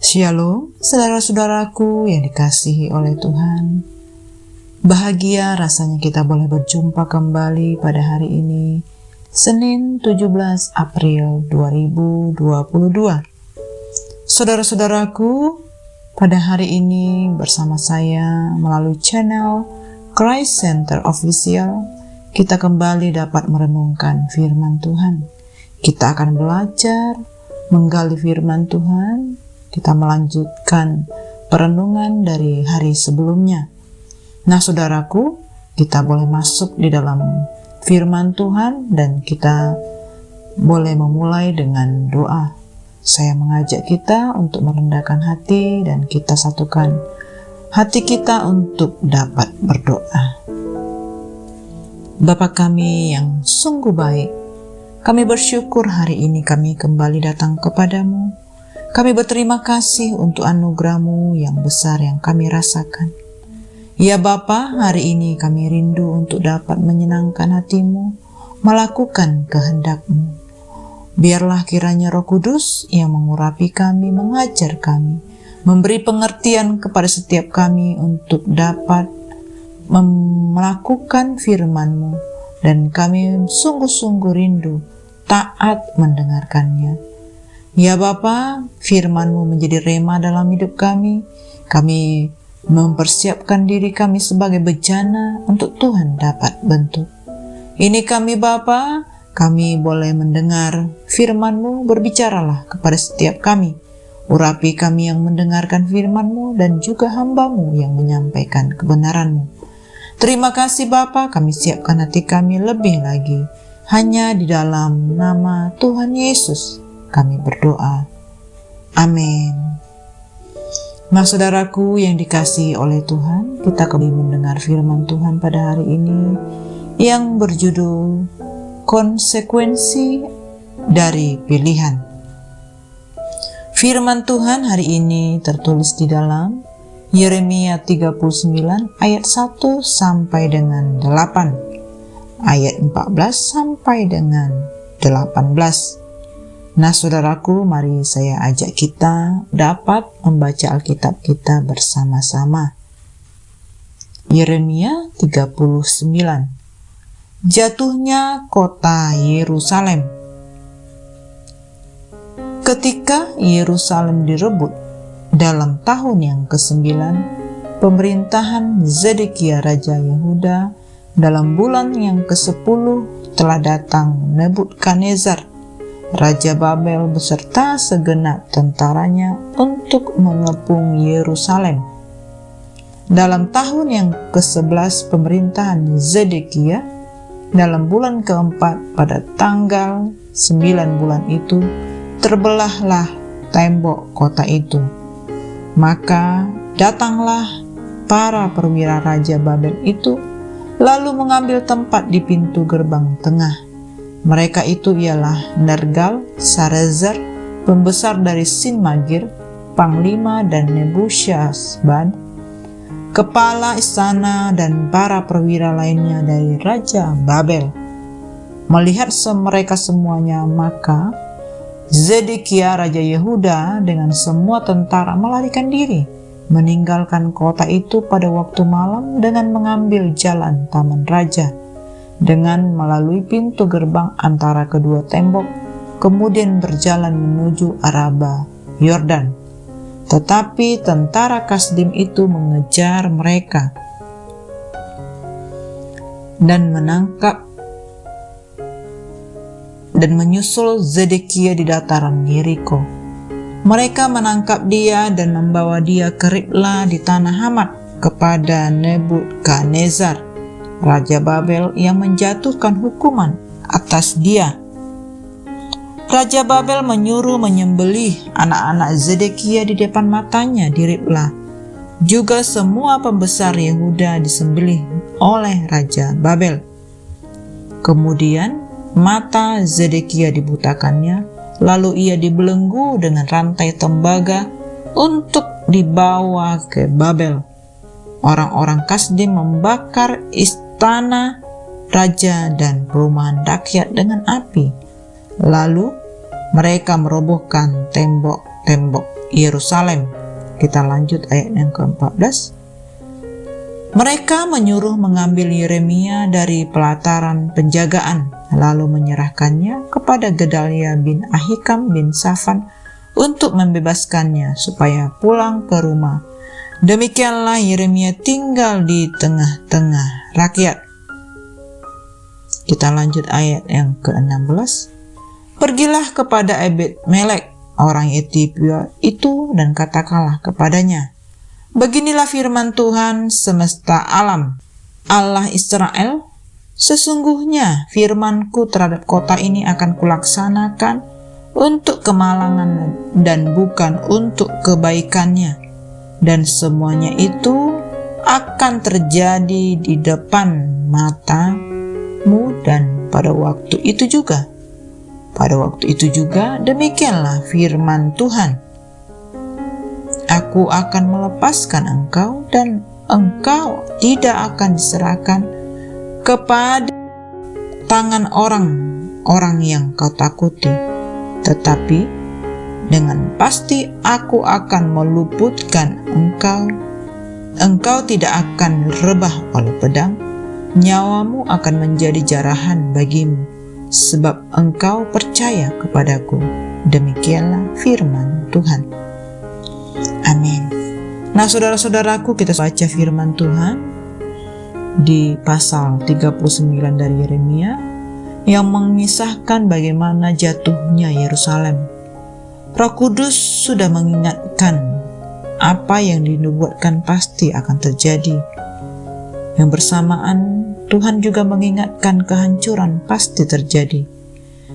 Shalom, saudara-saudaraku yang dikasihi oleh Tuhan. Bahagia rasanya kita boleh berjumpa kembali pada hari ini, Senin 17 April 2022. Saudara-saudaraku, pada hari ini bersama saya melalui channel Christ Center Official, kita kembali dapat merenungkan firman Tuhan. Kita akan belajar menggali firman Tuhan. Kita melanjutkan perenungan dari hari sebelumnya. Nah, saudaraku, kita boleh masuk di dalam firman Tuhan dan kita boleh memulai dengan doa. Saya mengajak kita untuk merendahkan hati dan kita satukan hati kita untuk dapat berdoa. Bapa kami yang sungguh baik, kami bersyukur hari ini kami kembali datang kepadamu. Kami berterima kasih untuk anugerah-Mu yang besar yang kami rasakan. Ya Bapa, hari ini kami rindu untuk dapat menyenangkan hati-Mu, melakukan kehendak-Mu. Biarlah kiranya Roh Kudus yang mengurapi kami, mengajar kami, memberi pengertian kepada setiap kami untuk dapat melakukan firman-Mu, dan kami sungguh-sungguh rindu taat mendengarkannya. Ya Bapa, firman-Mu menjadi rema dalam hidup kami. Kami mempersiapkan diri kami sebagai bejana untuk Tuhan dapat bentuk. Ini kami Bapa, kami boleh mendengar firman-Mu, berbicaralah kepada setiap kami. Urapi kami yang mendengarkan firman-Mu dan juga hamba-Mu yang menyampaikan kebenaran-Mu. Terima kasih Bapa, kami siapkan hati kami lebih lagi. Hanya di dalam nama Tuhan Yesus kami berdoa. Amin. Nah, saudaraku yang dikasihi oleh Tuhan, kita kembali mendengar firman Tuhan pada hari ini yang berjudul Konsekuensi dari Pilihan. Firman Tuhan hari ini tertulis di dalam Yeremia 39 ayat 1 sampai dengan 8, ayat 14 sampai dengan 18. Nah, saudaraku, mari saya ajak kita dapat membaca Alkitab kita bersama-sama. Yeremia 39. Jatuhnya kota Yerusalem. Ketika Yerusalem direbut dalam tahun yang ke-9 pemerintahan Zedekia Raja Yehuda, dalam bulan yang ke-10 telah datang Nebukadnezar Raja Babel beserta segenap tentaranya untuk mengepung Yerusalem. Dalam tahun yang ke-11 pemerintahan Zedekia, dalam bulan ke-4 pada tanggal 9 bulan itu, terbelahlah tembok kota itu. Maka datanglah para perwira Raja Babel itu, lalu mengambil tempat di pintu gerbang tengah. Mereka itu ialah Nergal, Sarezer, pembesar dari Sinmagir, panglima, dan Nebuchadnezzar, kepala istana, dan para perwira lainnya dari Raja Babel. Melihat mereka semuanya, maka Zedekia Raja Yehuda dengan semua tentara melarikan diri, meninggalkan kota itu pada waktu malam dengan mengambil jalan Taman Raja, dengan melalui pintu gerbang antara kedua tembok, kemudian berjalan menuju Araba Yordan. Tetapi tentara Kasdim itu mengejar mereka dan menangkap dan menyusul Zedekia di dataran Yeriko. Mereka menangkap dia dan membawa dia ke Riblah di tanah Hamat kepada Nebukadnezar Raja Babel yang menjatuhkan hukuman atas dia. Raja Babel menyuruh menyembelih anak-anak Zedekia di depan matanya di Riblah. Juga semua pembesar Yehuda disembelih oleh Raja Babel. Kemudian mata Zedekia dibutakannya, lalu ia dibelenggu dengan rantai tembaga untuk dibawa ke Babel. Orang-orang Kasdim membakar istana raja dan perumahan rakyat dengan api. Lalu mereka merobohkan tembok tembok Yerusalem. Kita lanjut ayat yang ke-14. Mereka menyuruh mengambil Yeremia dari pelataran penjagaan, lalu menyerahkannya kepada Gedalia bin Ahikam bin Safan untuk membebaskannya supaya pulang ke rumah. Demikianlah Yeremia tinggal di tengah-tengah rakyat. Kita lanjut ayat yang ke-16. Pergilah kepada Ebed-Melek, orang Etiopia itu, dan katakanlah kepadanya, beginilah firman Tuhan semesta alam, Allah Israel, sesungguhnya firmanku terhadap kota ini akan kulaksanakan untuk kemalangan dan bukan untuk kebaikannya, dan semuanya itu akan terjadi di depan matamu, dan pada waktu itu juga demikianlah firman Tuhan. Aku akan melepaskan engkau dan engkau tidak akan diserahkan kepada tangan orang-orang yang kau takuti, tetapi dengan pasti aku akan meluputkan engkau. Engkau tidak akan rebah oleh pedang, nyawamu akan menjadi jarahan bagimu, sebab engkau percaya kepadaku. Demikianlah firman Tuhan. Amin. Nah, saudara-saudaraku, kita baca firman Tuhan di pasal 39 dari Yeremia yang mengisahkan bagaimana jatuhnya Yerusalem. Roh Kudus sudah mengingatkan apa yang dinubuatkan pasti akan terjadi. Yang bersamaan Tuhan juga mengingatkan kehancuran pasti terjadi.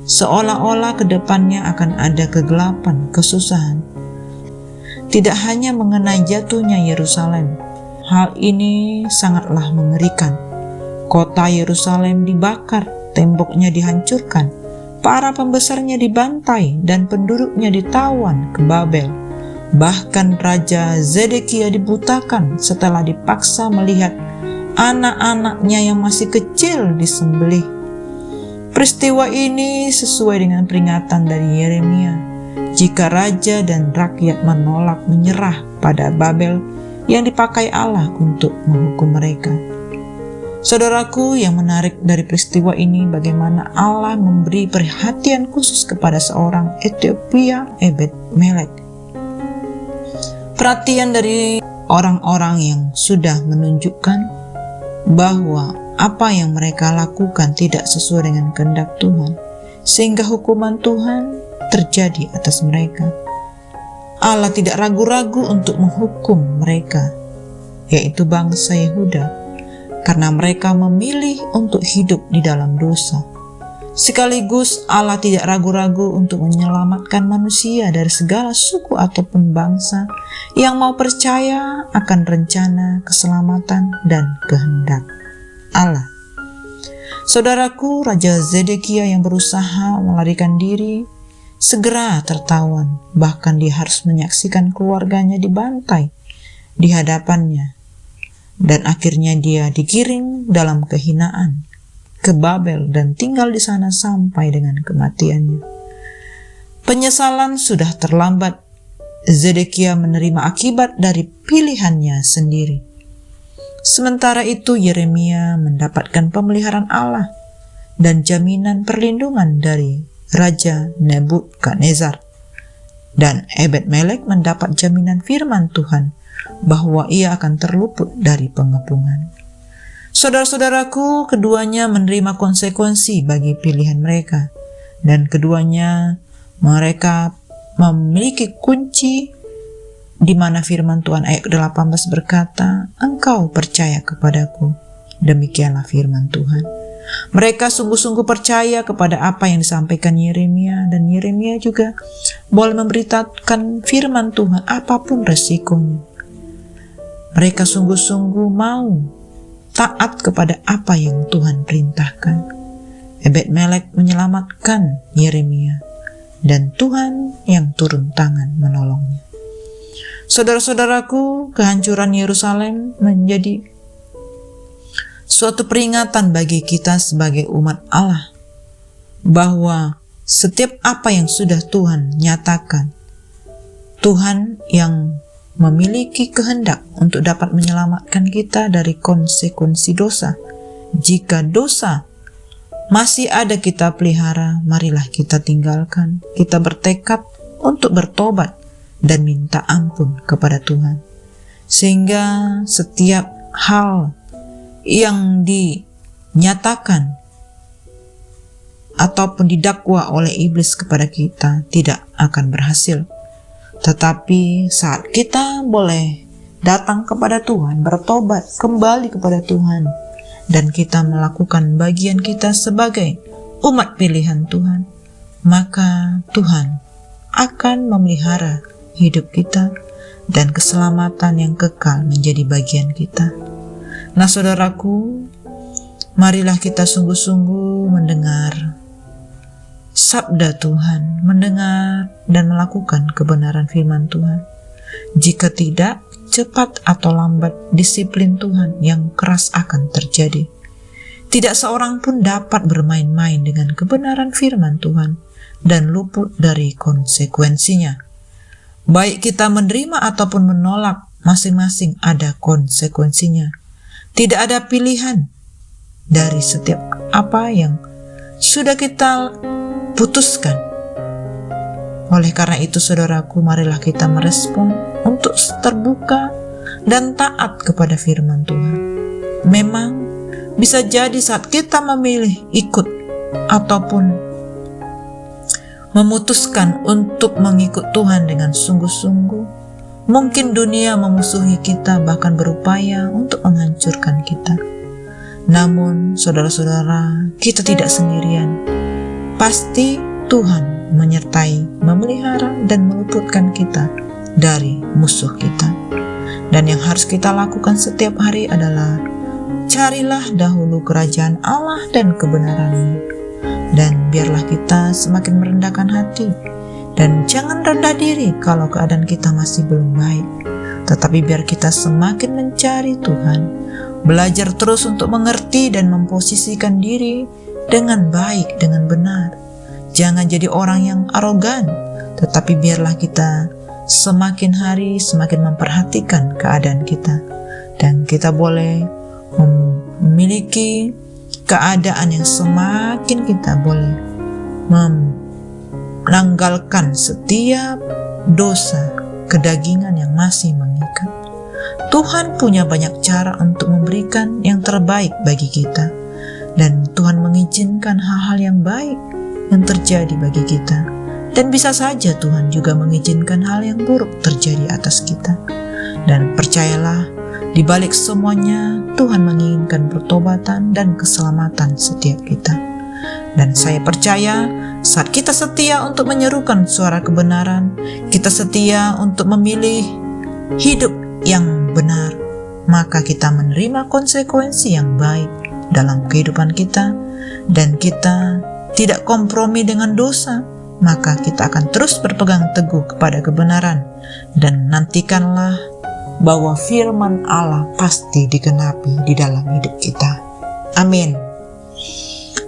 Seolah-olah ke depannya akan ada kegelapan, kesusahan. Tidak hanya mengenai jatuhnya Yerusalem, hal ini sangatlah mengerikan. Kota Yerusalem dibakar, temboknya dihancurkan, para pembesarnya dibantai, dan penduduknya ditawan ke Babel. Bahkan Raja Zedekia dibutakan setelah dipaksa melihat anak-anaknya yang masih kecil disembelih. Peristiwa ini sesuai dengan peringatan dari Yeremia, jika raja dan rakyat menolak menyerah pada Babel yang dipakai Allah untuk menghukum mereka. Saudaraku, yang menarik dari peristiwa ini bagaimana Allah memberi perhatian khusus kepada seorang Etiopia, Ebed-Melek. Perhatian dari orang-orang yang sudah menunjukkan bahwa apa yang mereka lakukan tidak sesuai dengan kehendak Tuhan, sehingga hukuman Tuhan terjadi atas mereka. Allah tidak ragu-ragu untuk menghukum mereka, yaitu bangsa Yehuda, karena mereka memilih untuk hidup di dalam dosa. Sekaligus Allah tidak ragu-ragu untuk menyelamatkan manusia dari segala suku ataupun bangsa yang mau percaya akan rencana keselamatan dan kehendak Allah. Saudaraku, Raja Zedekia yang berusaha melarikan diri segera tertawan, bahkan dia harus menyaksikan keluarganya dibantai di hadapannya, dan akhirnya dia digiring dalam kehinaan ke Babel dan tinggal di sana sampai dengan kematiannya. Penyesalan sudah terlambat. Zedekia menerima akibat dari pilihannya sendiri. Sementara itu Yeremia mendapatkan pemeliharaan Allah dan jaminan perlindungan dari Raja Nebukadnezar, dan Ebed-Melek mendapat jaminan firman Tuhan bahwa ia akan terluput dari pengepungan. Saudara-saudaraku, keduanya menerima konsekuensi bagi pilihan mereka, dan keduanya mereka memiliki kunci di mana firman Tuhan ayat 18 berkata, engkau percaya kepadaku. Demikianlah firman Tuhan. Mereka sungguh-sungguh percaya kepada apa yang disampaikan Yeremia, dan Yeremia juga boleh memberitakan firman Tuhan apapun resikonya. Mereka sungguh-sungguh mau taat kepada apa yang Tuhan perintahkan. Ebed-Melek menyelamatkan Yeremia, dan Tuhan yang turun tangan menolongnya. Saudara-saudaraku, kehancuran Yerusalem menjadi suatu peringatan bagi kita sebagai umat Allah, bahwa setiap apa yang sudah Tuhan nyatakan Tuhan yang memiliki kehendak untuk dapat menyelamatkan kita dari konsekuensi dosa. Jika dosa masih ada kita pelihara, marilah kita tinggalkan. Kita bertekad untuk bertobat dan minta ampun kepada Tuhan. Sehingga setiap hal yang dinyatakan ataupun didakwa oleh iblis kepada kita tidak akan berhasil. Tetapi saat kita boleh datang kepada Tuhan, bertobat kembali kepada Tuhan, dan kita melakukan bagian kita sebagai umat pilihan Tuhan, maka Tuhan akan memelihara hidup kita dan keselamatan yang kekal menjadi bagian kita. Nah, saudaraku, marilah kita sungguh-sungguh mendengar sabda Tuhan, mendengar dan melakukan kebenaran firman Tuhan. Jika tidak, cepat atau lambat disiplin Tuhan yang keras akan terjadi. Tidak seorang pun dapat bermain-main dengan kebenaran firman Tuhan dan luput dari konsekuensinya. Baik kita menerima ataupun menolak, masing-masing ada konsekuensinya. Tidak ada pilihan dari setiap apa yang sudah kita putuskan. Oleh karena itu, saudaraku, marilah kita merespon untuk terbuka dan taat kepada firman Tuhan. Memang bisa jadi saat kita memilih ikut ataupun memutuskan untuk mengikut Tuhan dengan sungguh-sungguh, mungkin dunia memusuhi kita, bahkan berupaya untuk menghancurkan kita. Namun, saudara-saudara, kita tidak sendirian. Pasti Tuhan menyertai, memelihara, dan meluputkan kita dari musuh kita. Dan yang harus kita lakukan setiap hari adalah carilah dahulu kerajaan Allah dan kebenaran-Nya, dan biarlah kita semakin merendahkan hati, dan jangan rendah diri kalau keadaan kita masih belum baik, tetapi biar kita semakin mencari Tuhan, belajar terus untuk mengerti dan memposisikan diri dengan baik, dengan benar. Jangan jadi orang yang arogan, tetapi biarlah kita semakin hari semakin memperhatikan keadaan kita, dan kita boleh memiliki keadaan yang semakin kita boleh menanggalkan setiap dosa kedagingan yang masih mengikat. Tuhan punya banyak cara untuk memberikan yang terbaik bagi kita, dan Tuhan mengizinkan hal-hal yang baik yang terjadi bagi kita, dan bisa saja Tuhan juga mengizinkan hal yang buruk terjadi atas kita. Dan percayalah, di balik semuanya Tuhan menginginkan pertobatan dan keselamatan setiap kita. Dan saya percaya saat kita setia untuk menyerukan suara kebenaran, kita setia untuk memilih hidup yang benar, maka kita menerima konsekuensi yang baik dalam kehidupan kita, dan kita tidak kompromi dengan dosa, maka kita akan terus berpegang teguh kepada kebenaran, dan nantikanlah bahwa firman Allah pasti digenapi di dalam hidup kita. Amin.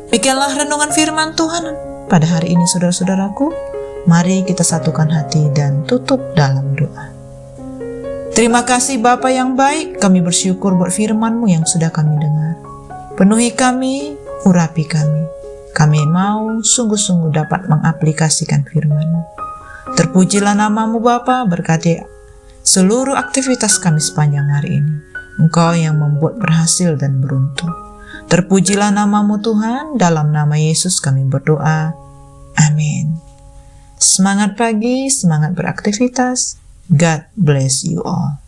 Demikianlah renungan firman Tuhan pada hari ini, saudara-saudaraku. Mari kita satukan hati dan tutup dalam doa. Terima kasih Bapa yang baik, kami bersyukur buat firman-Mu yang sudah kami dengar. Penuhi kami, urapi kami. Kami mau sungguh-sungguh dapat mengaplikasikan firman-Mu. Terpujilah nama-Mu Bapa, berkati seluruh aktivitas kami sepanjang hari ini. Engkau yang membuat berhasil dan beruntung. Terpujilah nama-Mu Tuhan, dalam nama Yesus kami berdoa. Amin. Semangat pagi, semangat beraktivitas. God bless you all.